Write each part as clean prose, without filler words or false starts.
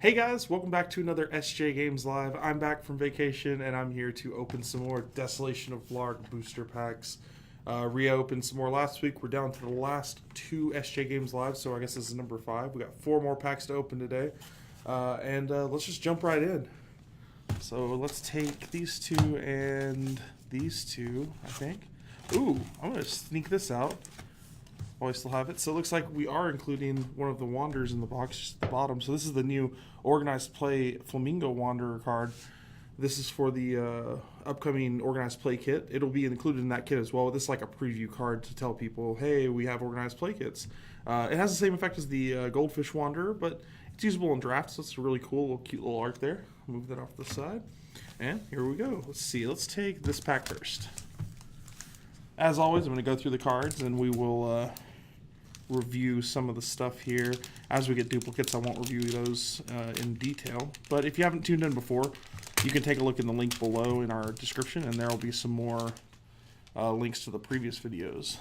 Hey guys, welcome back to another SJ Games Live. I'm back from vacation and I'm here to open some more Desolation of Blarg booster packs. Reopened some more last week. We're down to the last two SJ Games Live, so I guess this is number 5. We got 4 more packs to open today. And let's just jump right in. So let's take these two and these two, I think. Ooh, I'm going to sneak this out. Oh, I still have it. So it looks like we are including one of the Wanderers in the box just at the bottom. So this is the new Organized Play Flamingo Wanderer card. This is for the upcoming Organized Play kit. It'll be included in that kit as well. This is like a preview card to tell people, hey, we have Organized Play kits. It has the same effect as the Goldfish Wanderer, but it's usable in draft, so it's a really cool, cute little art there. Move that off to the side. And here we go. Let's see. Let's take this pack first. As always, I'm going to go through the cards, and we will review some of the stuff here. As we get duplicates, I won't review those in detail. But if you haven't tuned in before, you can take a look in the link below in our description, and there will be some more links to the previous videos.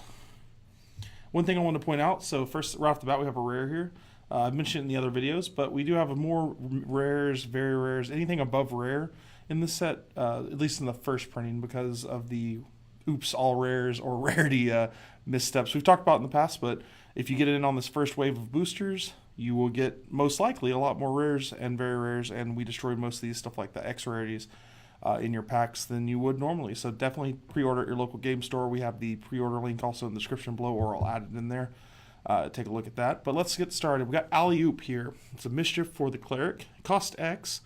One thing I want to point out, so first, right off the bat, we have a rare here. I've mentioned it in the other videos, but we do have more rares, very rares, anything above rare in this set, at least in the first printing, because of the oops, all rares or rarity missteps we've talked about in the past. But if you get in on this first wave of boosters, you will get most likely a lot more rares and very rares, and we destroyed most of these stuff like the X rarities in your packs than you would normally. So definitely pre-order at your local game store. We have the pre-order link also in the description below, or I'll add it in there. Take a look at that. But let's get started. We got Alley Oop here. It's a Mischief for the Cleric. Cost X.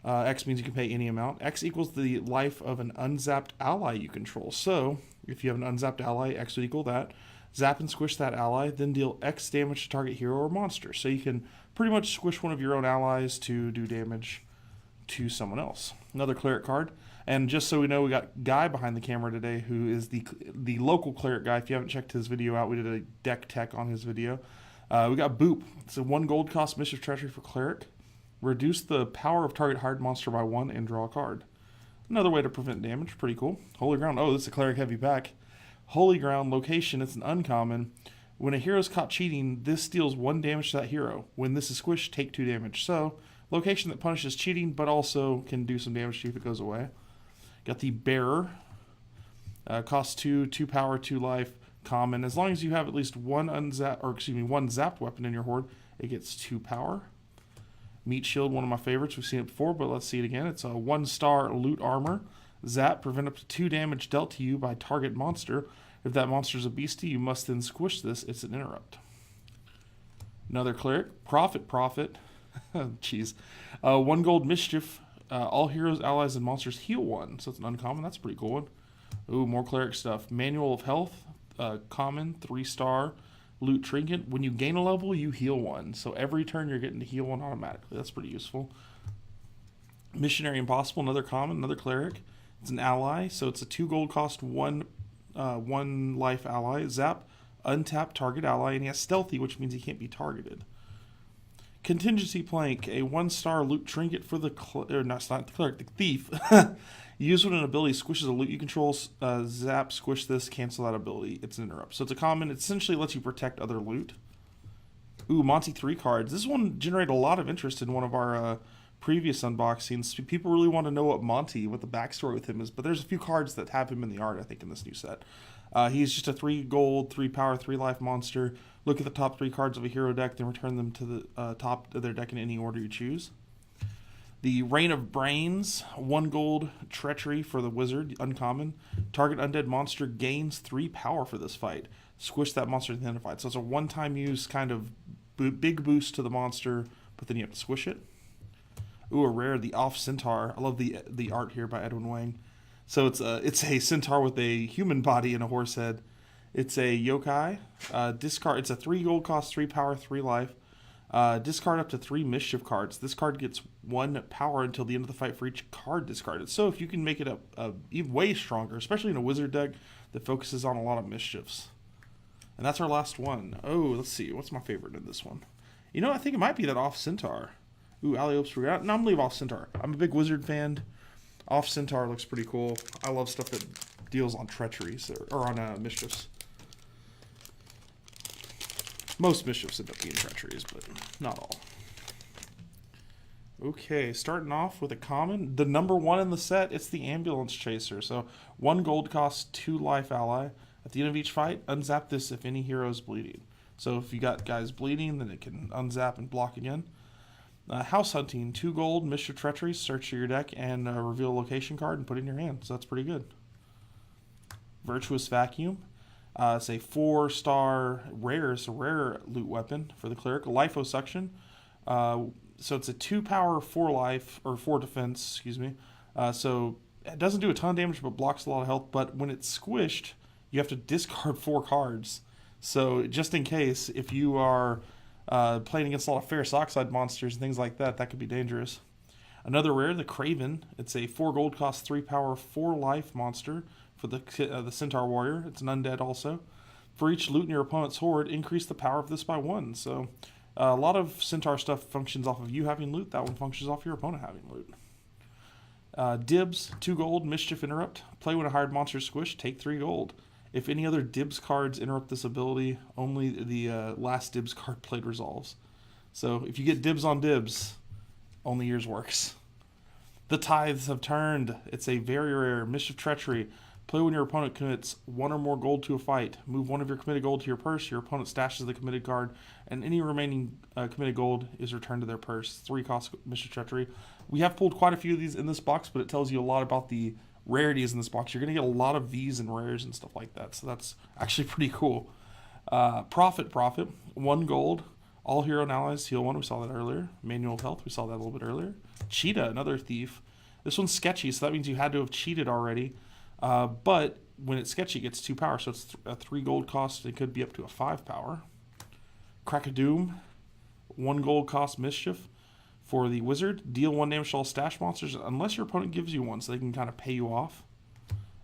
X means you can pay any amount. X equals the life of an unzapped ally you control. So if you have an unzapped ally, X would equal that. Zap and squish that ally, then deal X damage to target hero or monster. So you can pretty much squish one of your own allies to do damage to someone else. Another cleric card. And just so we know, we got Guy behind the camera today, who is the local cleric guy. If you haven't checked his video out, we did a deck tech on his video. We got Boop. It's a 1 gold cost Mischief Treachery for cleric. Reduce the power of target hired monster by 1 and draw a card. Another way to prevent damage. Pretty cool. Holy Ground. Oh, this is a cleric heavy pack. Holy Ground location. It's an uncommon. When a hero is caught cheating, this deals 1 damage to that hero. When this is squished, take 2 damage. So, location that punishes cheating, but also can do some damage to you if it goes away. Got the Bearer. Costs 2, 2 power, 2 life. Common. As long as you have at least one zapped weapon in your horde, it gets 2 power. Meat Shield, one of my favorites. We've seen it before, but let's see it again. It's a 1-star loot armor. Zap, prevent up to 2 damage dealt to you by target monster. If that monster is a beastie, you must then squish this. It's an interrupt. Another cleric. Prophet. Jeez. 1 gold Mischief. All heroes, allies, and monsters heal 1. So it's an uncommon. That's a pretty cool one. Ooh, more cleric stuff. Manual of Health. Common. 3-star. Loot Trinket. When you gain a level, you heal 1. So every turn you're getting to heal 1 automatically. That's pretty useful. Missionary Impossible. Another common. Another cleric. It's an ally. So it's a 2 gold cost, 1 life ally. Zap. Untap target ally. And he has Stealthy, which means he can't be targeted. Contingency Plank. A 1-star loot trinket for the the thief. Use when an ability squishes a loot you control. Zap, squish this, cancel that ability. It's an interrupt. So it's a common. It essentially lets you protect other loot. Ooh, Monty 3 cards. This one generated a lot of interest in one of our previous unboxings. People really want to know what the backstory with him is. But there's a few cards that have him in the art, I think, in this new set. He's just a 3 gold, 3 power, 3 life monster. Look at the top 3 cards of a hero deck, then return them to the top of their deck in any order you choose. The Reign of Brains, 1 gold treachery for the wizard, uncommon. Target undead monster gains 3 power for this fight. Squish that monster at the end of the fight. So it's a one-time use kind of big boost to the monster, but then you have to squish it. Ooh, a rare, the Off Centaur. I love the art here by Edwin Wang. So it's a centaur with a human body and a horse head. It's a yokai. Discard. It's a 3 gold cost, 3 power, 3 life. Discard up to 3 mischief cards. This card gets 1 power until the end of the fight for each card discarded. So if you can make it even way stronger, especially in a wizard deck that focuses on a lot of mischiefs. And that's our last one. Oh, let's see. What's my favorite in this one? You know, I think it might be that Off Centaur. Ooh, Alley-Oops. No, I'm going to leave Off Centaur. I'm a big wizard fan. Off Centaur looks pretty cool. I love stuff that deals on treacheries or on mischiefs. Most mischiefs end up being treacheries, but not all. Okay, starting off with a common. The number one in the set, it's the Ambulance Chaser. So 1 gold costs 2 life ally. At the end of each fight, unzap this if any hero is bleeding. So if you got guys bleeding, then it can unzap and block again. House Hunting, 2 gold, Mischief Treachery, search your deck and reveal a location card and put it in your hand. So that's pretty good. Virtuous Vacuum. It's a 4-star rare. It's a rare loot weapon for the cleric. Liposuction. So it's a 2 power, 4 life, or 4 defense, excuse me. So it doesn't do a ton of damage, but blocks a lot of health. But when it's squished, you have to discard 4 cards. So just in case, if you are playing against a lot of ferrous oxide monsters and things like that, that could be dangerous. Another rare, the Craven. It's a 4 gold cost, 3 power, 4 life monster for the Centaur Warrior. It's an undead also. For each loot in your opponent's horde, increase the power of this by 1. So a lot of Centaur stuff functions off of you having loot. That one functions off your opponent having loot. Dibs, 2 gold, Mischief Interrupt. Play when a hired monster is squished, take 3 gold. If any other Dibs cards interrupt this ability, only the last Dibs card played resolves. So if you get Dibs on Dibs, only yours works. The Tithes have turned. It's a very rare Mischief Treachery. Play when your opponent commits 1 or more gold to a fight. Move 1 of your committed gold to your purse. Your opponent stashes the committed card, and any remaining committed gold is returned to their purse. 3 cost Mischief Treachery. We have pulled quite a few of these in this box, but it tells you a lot about the rarities in this box. You're going to get a lot of these and rares and stuff like that, so that's actually pretty cool. Profit, 1 gold. All hero and allies heal 1. We saw that earlier. Manual of Health, we saw that a little bit earlier. Cheetah, another thief. This one's sketchy, so that means you had to have cheated already. But when it's sketchy, it gets 2 power, so it's a 3 gold cost. It could be up to a 5 power. Crack of Doom, 1 gold cost Mischief. For the Wizard, deal 1 damage to all stash monsters unless your opponent gives you 1, so they can kind of pay you off.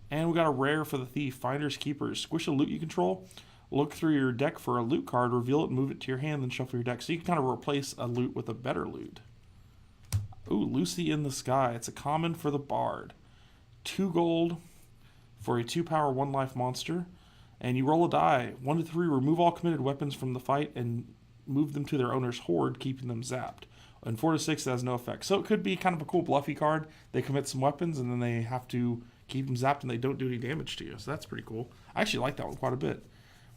And we got a rare for the Thief, Finders Keepers. Squish a loot you control, look through your deck for a loot card, reveal it, move it to your hand, then shuffle your deck. So you can kind of replace a loot with a better loot. Ooh, Lucy in the Sky. It's a common for the Bard. 2 gold for a 2 power, 1 life monster. And you roll a die. 1 to 3, remove all committed weapons from the fight and move them to their owner's horde, keeping them zapped. And 4 to 6, it has no effect. So it could be kind of a cool bluffy card. They commit some weapons, and then they have to keep them zapped, and they don't do any damage to you. So that's pretty cool. I actually like that one quite a bit.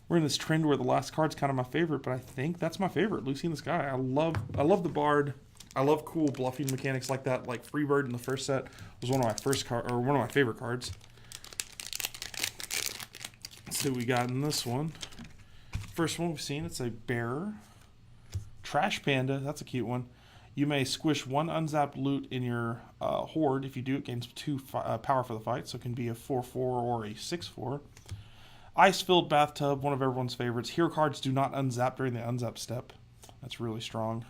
We're in this trend where the last card's kind of my favorite, but I think that's my favorite, Lucy in the Sky. I love the Bard. I love cool bluffing mechanics like that. Like Freebird in the first set was one of my favorite cards. Let's see what we got in this one. First one we've seen, it's a Bearer. Trash Panda, that's a cute one. You may squish 1 unzapped loot in your horde. If you do, it gains 2 power for the fight, so it can be a 4-4 or a 6-4. Ice-Filled Bathtub, one of everyone's favorites. Hero cards do not unzap during the unzap step. That's really strong.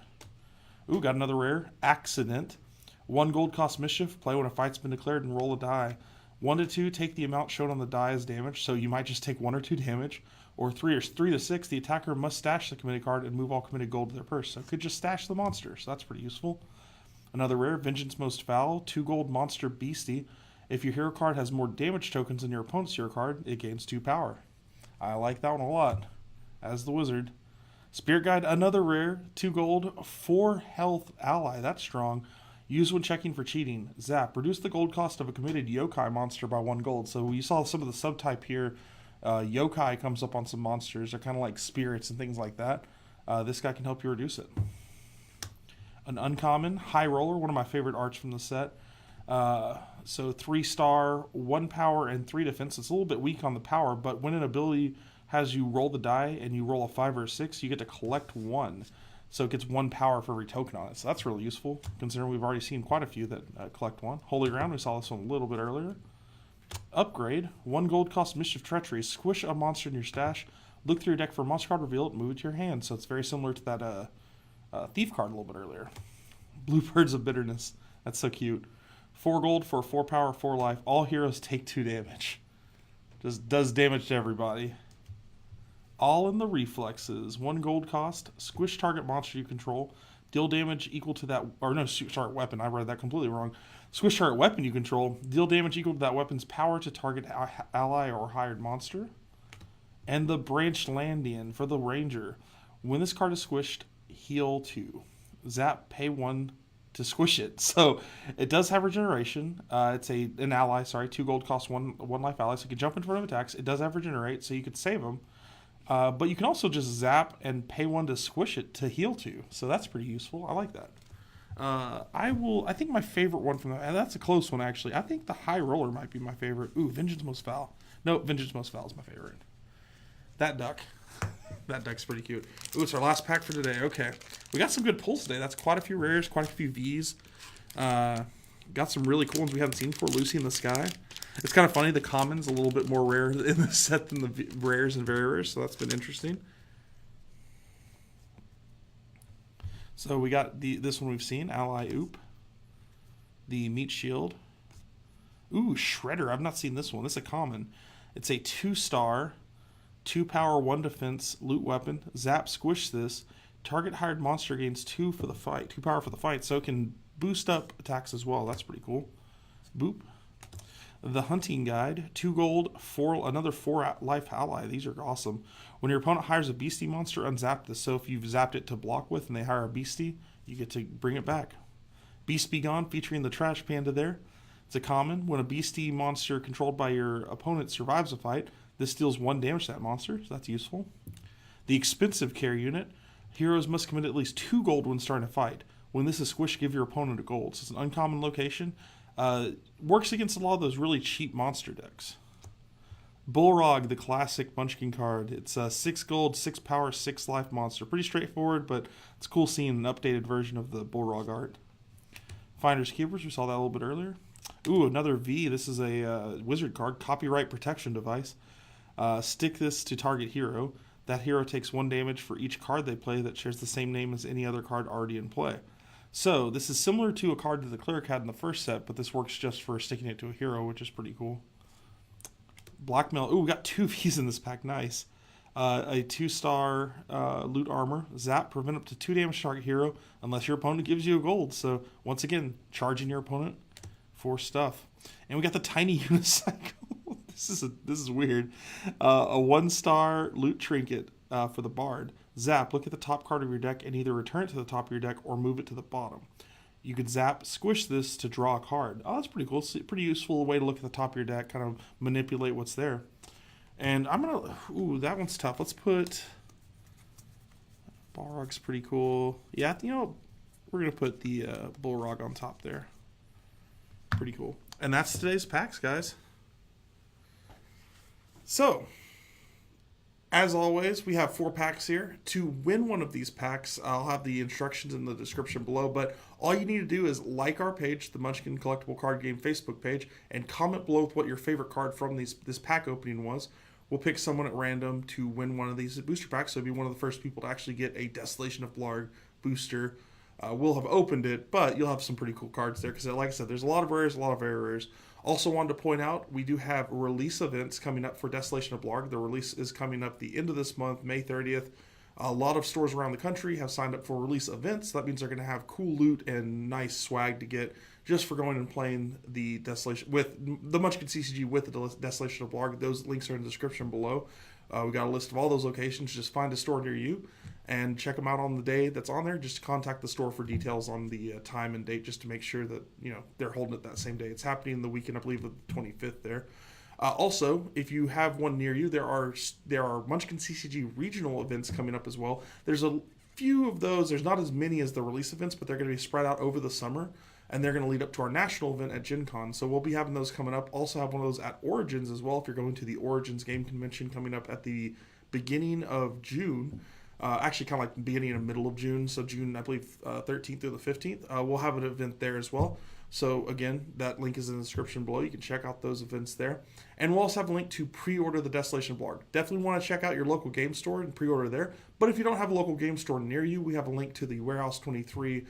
Ooh, got another rare. Accident. 1 gold cost Mischief. Play when a fight's been declared and roll a die. 1 to 2, take the amount shown on the die as damage, so you might just take 1 or 2 damage. Or 3 to 6, the attacker must stash the committed card and move all committed gold to their purse. So it could just stash the monster, so that's pretty useful. Another rare, Vengeance Most Foul, 2 gold Monster Beastie. If your hero card has more damage tokens than your opponent's hero card, it gains 2 power. I like that one a lot, as the Wizard. Spirit Guide, another rare, 2 gold, 4 health ally, that's strong. Use when checking for cheating. Zap, reduce the gold cost of a committed yokai monster by 1 gold. So you saw some of the subtype here. Yokai comes up on some monsters. They're kind of like spirits and things like that. This guy can help you reduce it. An uncommon, High Roller, one of my favorite arts from the set. So 3-star, 1 power, and 3 defense. It's a little bit weak on the power, but when an ability has you roll the die and you roll a 5 or a 6, you get to collect 1. So it gets 1 power for every token on it. So that's really useful, considering we've already seen quite a few that collect 1. Holy Ground, we saw this one a little bit earlier. Upgrade, 1 gold cost Mischief Treachery. Squish a monster in your stash. Look through your deck for a monster card, reveal it, move it to your hand. So it's very similar to that Thief card a little bit earlier. Bluebirds of Bitterness. That's so cute. 4 gold for 4 power, 4 life. All heroes take 2 damage. Just does damage to everybody. All in the Reflexes. 1 gold cost. Squish target monster you control. Deal damage equal to that... Or no, sorry, weapon. I read that completely wrong. Squish target weapon you control. Deal damage equal to that weapon's power to target ally or hired monster. And the Branch Landian for the Ranger. When this card is squished, heal 2. Zap, pay 1 to squish it. So it does have regeneration. It's an ally. Sorry, 2 gold costs one life ally. So you can jump in front of attacks. It does have regenerate, so you could save them. But you can also just zap and pay 1 to squish it to heal 2. So that's pretty useful. I like that. I think my favorite one from that, and that's a close one actually. I think the High Roller might be my favorite. Ooh, Vengeance Most Foul. No, Vengeance Most Foul is my favorite. That duck. That duck's pretty cute. Ooh, it's our last pack for today. Okay. We got some good pulls today. That's quite a few rares, quite a few Vs. Got some really cool ones we haven't seen before. Lucy in the Sky. It's kind of funny. The common's a little bit more rare in the set than the rares and very rares, so that's been interesting. So we got this one we've seen, Ally Oop. The Meat Shield. Ooh, Shredder. I've not seen this one. This is a common. It's a 2-star, 2 power, 1 defense, loot weapon. Zap, squish this. Target hired monster gains 2 for the fight. 2 power for the fight, so it can boost up attacks as well. That's pretty cool. Boop. The Hunting Guide. 2 gold, another 4 life ally. These are awesome. When your opponent hires a beastie monster, unzap this. So if you've zapped it to block with and they hire a beastie, you get to bring it back. Beast Be Gone, featuring the Trash Panda there. It's a common. When a beastie monster controlled by your opponent survives a fight, this deals 1 damage to that monster, so that's useful. The Expensive Care Unit. Heroes must commit at least 2 gold when starting a fight. When this is squished, give your opponent a gold. So it's an uncommon location. Works against a lot of those really cheap monster decks. Bullrog, the classic Munchkin card. It's a 6 gold, 6 power, 6 life monster. Pretty straightforward, but it's cool seeing an updated version of the Bullrog art. Finders Keepers, we saw that a little bit earlier. Ooh, another V. This is a wizard card, copyright protection device. Stick this to target hero. That hero takes 1 damage for each card they play that shares the same name as any other card already in play. So this is similar to a card that the Cleric had in the first set, but this works just for sticking it to a hero, which is pretty cool. Blackmail. Ooh, we got 2 Vs in this pack. Nice. A 2-star loot armor. Zap, prevent up to 2 damage to target hero unless your opponent gives you a gold. So once again, charging your opponent for stuff. And we got the Tiny Unicycle. This is weird. A 1-star loot trinket for the Bard. Zap, look at the top card of your deck and either return it to the top of your deck or move it to the bottom. You could zap, squish this to draw a card. Oh, that's pretty cool. It's a pretty useful way to look at the top of your deck, kind of manipulate what's there. And I'm going to... Ooh, that one's tough. Let's put... Balrog's pretty cool. Yeah, we're going to put the Bullrog on top there. Pretty cool. And that's today's packs, guys. So... As always, we have 4 packs here. To win one of these packs, I'll have the instructions in the description below, but all you need to do is like our page, the Munchkin Collectible Card Game Facebook page, and comment below with what your favorite card from this pack opening was. We'll pick someone at random to win one of these booster packs, so be one of the first people to actually get a Desolation of Blarg booster. We'll have opened it, but you'll have some pretty cool cards there, because like I said, there's a lot of rares, a lot of very rares. Also wanted to point out, we do have release events coming up for Desolation of Blarg. The release is coming up the end of this month, May 30th. A lot of stores around the country have signed up for release events. That means they're going to have cool loot and nice swag to get just for going and playing the Desolation with the Munchkin CCG with the Desolation of Blarg. Those links are in the description below. We got a list of all those locations. Just find a store near you and check them out on the day that's on there. Just contact the store for details on the time and date, just to make sure that they're holding it that same day. It's happening the weekend, I believe, of the 25th there. Also, if you have one near you, there are Munchkin CCG regional events coming up as well. There's a few of those. There's not as many as the release events, but they're going to be spread out over the summer, and they're going to lead up to our national event at Gen Con. So we'll be having those coming up. Also have one of those at Origins as well, if you're going to the Origins game convention coming up at the beginning of June. Actually, kind of like beginning and middle of June. So June, I believe, 13th through the 15th. We'll have an event there as well. So again, that link is in the description below. You can check out those events there. And we'll also have a link to pre-order the Desolation of Blarg. Definitely want to check out your local game store and pre-order there. But if you don't have a local game store near you, we have a link to the Warehouse 23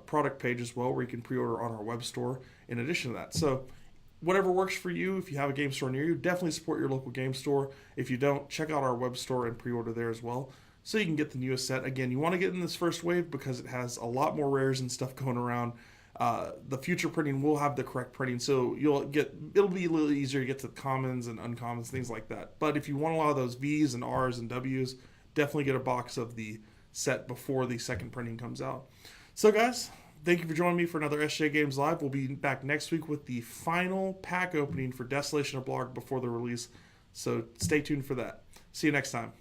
product page as well, where you can pre-order on our web store in addition to that. So whatever works for you. If you have a game store near you, definitely support your local game store. If you don't, check out our web store and pre-order there as well, so you can get the newest set. Again, you want to get in this first wave because it has a lot more rares and stuff going around. The future printing will have the correct printing, so it'll be a little easier to get to the commons and uncommons, things like that. But if you want a lot of those V's and R's and W's, definitely get a box of the set before the second printing comes out. So guys, thank you for joining me for another SJ Games Live. We'll be back next week with the final pack opening for Desolation of Blarg before the release. So stay tuned for that. See you next time.